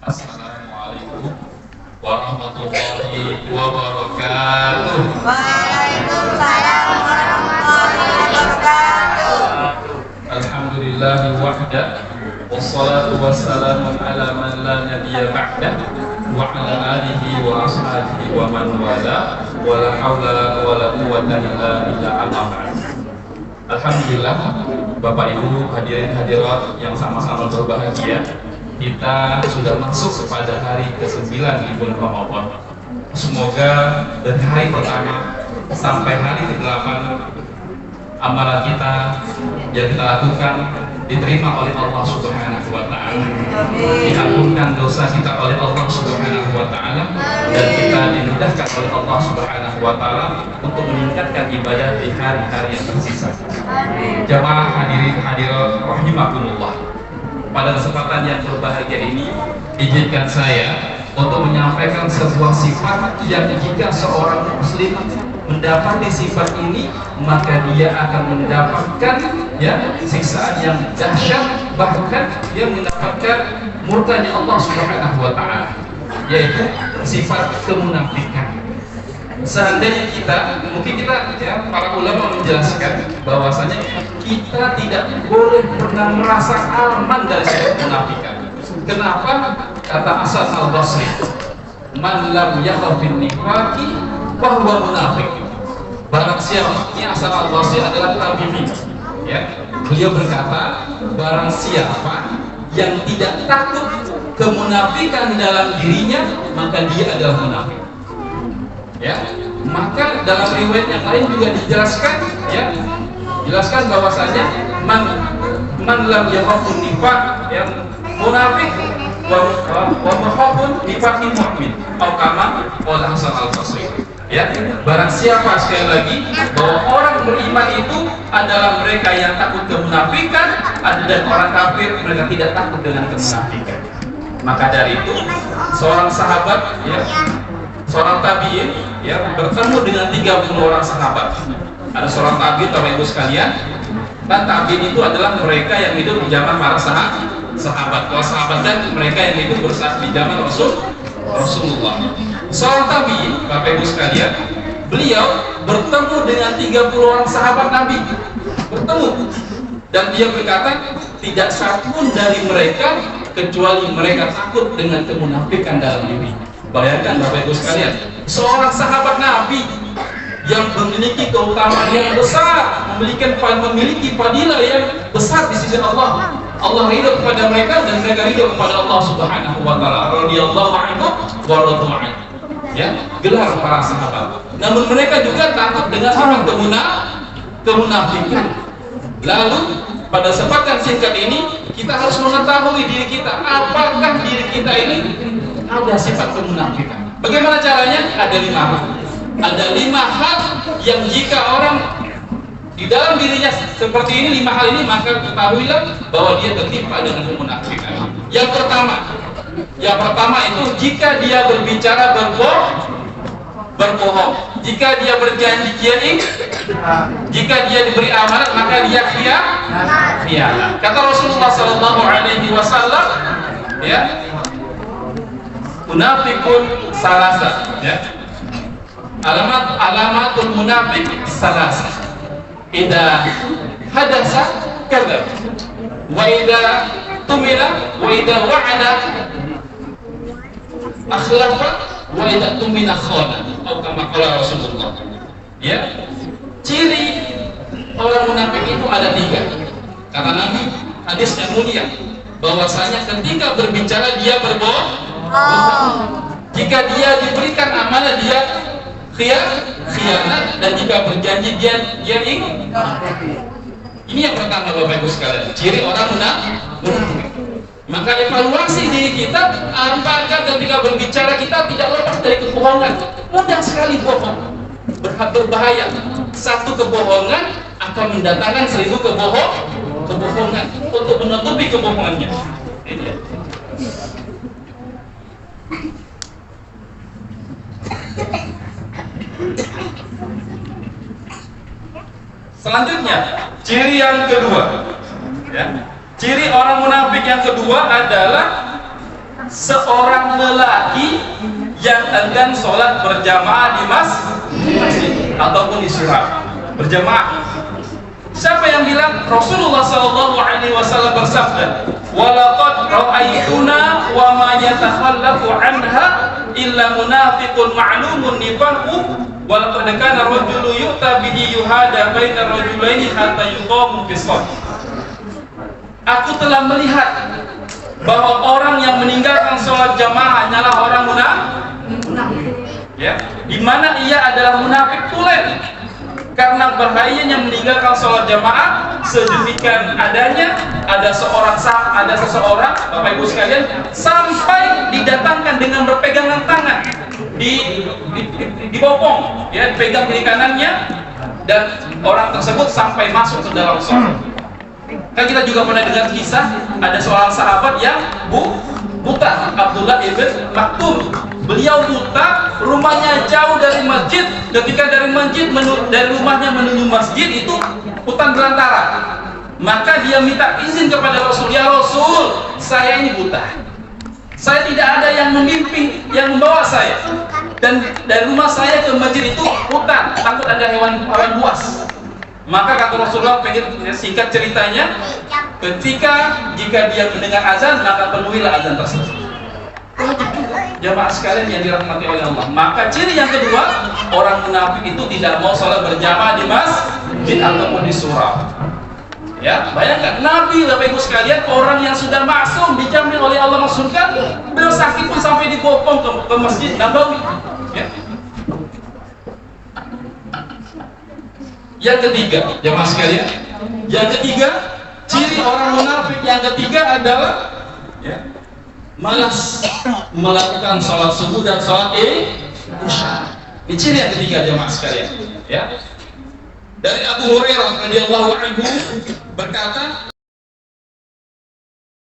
Assalamualaikum warahmatullahi wabarakatuh. Waalaikumsalam warahmatullahi wabarakatuh. Alhamdulillahi wahda, wassalatu wassalamu ala man la nabiyya ba'da, wa ala alihi wa ashabihi wa man wala, wa la hawla wa la quwwata illa billah. Alhamdulillah, Bapak Ibu hadirin hadirat yang sama-sama berbahagia, kita sudah masuk kepada hari ke-9 libur Ramadan. Semoga dari hari pertama sampai hari ke-8 amalan kita yang kita lakukan diterima oleh Allah Subhanahu wa taala. Diampunkan dosa kita oleh Allah Subhanahu wa taala dan kita dimudahkan oleh Allah Subhanahu wa taala untuk meningkatkan ibadah di hari-hari yang tersisa. Jamaah hadirin hadirat rahimakumullah. Pada kesempatan yang berbahagia ini, izinkan saya untuk menyampaikan sebuah sifat yang jika seorang muslim mendapati sifat ini, maka dia akan mendapatkan siksaan yang dahsyat, bahkan dia mendapatkan murkanya Allah Subhanahu wa taala, yaitu sifat kemunafikan. Seandainya mungkin kita para ulama menjelaskan bahwasanya kita tidak boleh pernah merasa aman dari sifat kemunafikan. Kenapa? Kata Hasan Al-Basri, man lam yakhafin nifaqi bahwa munafik. Barang siapa, ini Hasan Al-Basri adalah tabi'in, beliau berkata, barang siapa yang tidak takut kemunafikan dalam dirinya, maka dia adalah munafik. Maka dalam riwayat yang lain juga dijelaskan bahwasanya man lam yakhafun nifaq, munafik wa muhabbun nifaqin mu'min, atau kama qala Hasan Al-Basri. Barang siapa, sekali lagi, bahwa orang beriman itu adalah mereka yang takut kemunafikan, dan orang kafir mereka tidak takut dengan kemunafikan. Maka dari itu seorang sahabat, seorang tabi'in bertemu dengan 30 orang sahabat. Ada seorang tabi'in, Bapak Ibu sekalian, dan tabi'in itu adalah mereka yang hidup di zaman para sahabat. Kalau sahabat dan mereka yang hidup di zaman Rasulullah. Seorang tabi'in, Bapak Ibu sekalian, beliau bertemu dengan 30 orang sahabat Nabi, dan dia berkata, tidak satu pun dari mereka kecuali mereka takut dengan kemunafikan dalam diri. Bayangkan Bapak Ibu sekalian, seorang sahabat Nabi yang memiliki keutamaan yang besar, memiliki fadilah yang besar di sisi Allah. Allah ridho kepada mereka dan mereka ridho kepada Allah Subhanahu wa taala. Radhiyallahu anhu wa radu anhu. Gelar para sahabat. Namun mereka juga takut dengan orang kemunafikan. Lalu pada kesempatan singkat ini kita harus mengetahui diri kita, apakah diri kita ini ada sifat kemunafikan. Bagaimana caranya? Ada 5 hal. Ada 5 hal yang jika orang di dalam dirinya seperti ini, 5 hal ini, maka ketahuilah bahwa dia tertimpa dengan kemunafikan. Yang pertama itu jika dia berbicara berbohong. Jika dia berjanji jika dia diberi amanat maka dia khianat. Kata Rasulullah sallallahu alaihi wasallam, munafikun salasa, alamatul munafik salasa. Idza hadasa kadzab, wa idza tumila, wa idza wa'ada akhlafa, wa idza tumina khana, atau kama qala Rasulullah. Ciri orang munafik itu ada 3. Kata Nabi, hadis yang mulia, bahwasanya ketika berbicara dia berbohong. Jika dia diberikan amanah dia khianat, dan jika berjanji dia ingin. Ini yang pertama Bapak Ibu sekalian, ciri orang munafik. Maka evaluasi diri kita, apakah ketika berbicara kita tidak lepas dari kebohongan. Mudah sekali bohong, berbahaya. Satu kebohongan akan mendatangkan 1000 kebohongan untuk menutupi kebohongannya. Selanjutnya, ciri yang kedua, ciri orang munafik yang kedua adalah seorang lelaki yang enggan sholat berjamaah di masjid ataupun di surau berjamaah. Siapa yang bilang? Rasulullah sallallahu alaihi wasallam bersabda, "Walaqad ra'aytuna wa ma yatakhallafu anha illa munafiqun ma'lumun nifaqu wa laqad kana rajulu yu'ta bihi yuhada baina rajulaini hatta yuqamu fi shalah." Aku telah melihat bahwa orang yang meninggalkan sholat jamaah hanyalah orang munafik, ya, di mana ia adalah munafik tulen. Karena bahayanya meninggalkan sholat jamaah, sedemikian adanya ada seseorang Bapak Ibu sekalian sampai didatangkan dengan berpegangan tangan dibopong, ya, dipegang kiri kanannya, dan orang tersebut sampai masuk ke dalam sholat. Kan kita juga pernah dengar kisah ada seorang sahabat yang buta, Abdullah ibn Maktum. Beliau buta, rumahnya jauh dari masjid. Ketika dari rumahnya menuju masjid itu hutan belantara. Maka dia minta izin kepada Rasul, "Ya Rasul, saya ini buta. Saya tidak ada yang membimbing, yang membawa saya. Dan dari rumah saya ke masjid itu hutan, takut ada hewan buas." Maka kata Rasulullah, pengen singkat ceritanya, jika dia mendengar azan, maka penuhilah azan tersebut. Jamaah sekalian yang dirahmati oleh Allah, maka ciri yang kedua, orang munafik itu tidak mau sholat berjamaah di masjid ataupun di surau. Ya, bayangkan Nabi, Bapak Ibu sekalian, orang yang sudah maksum, dijamin oleh Allah masuk surga, beliau sakit pun sampai dibopong ke Masjid Nabawi. Ya. Yang ketiga, jamaah sekalian, ciri orang munafik yang ketiga adalah, ya, malas melakukan sholat subuh dan sholat isya. Ini ciri yang ketiga, jamaah sekalian. Ya. Dari Abu Hurairah radhiyallahu anhu berkata,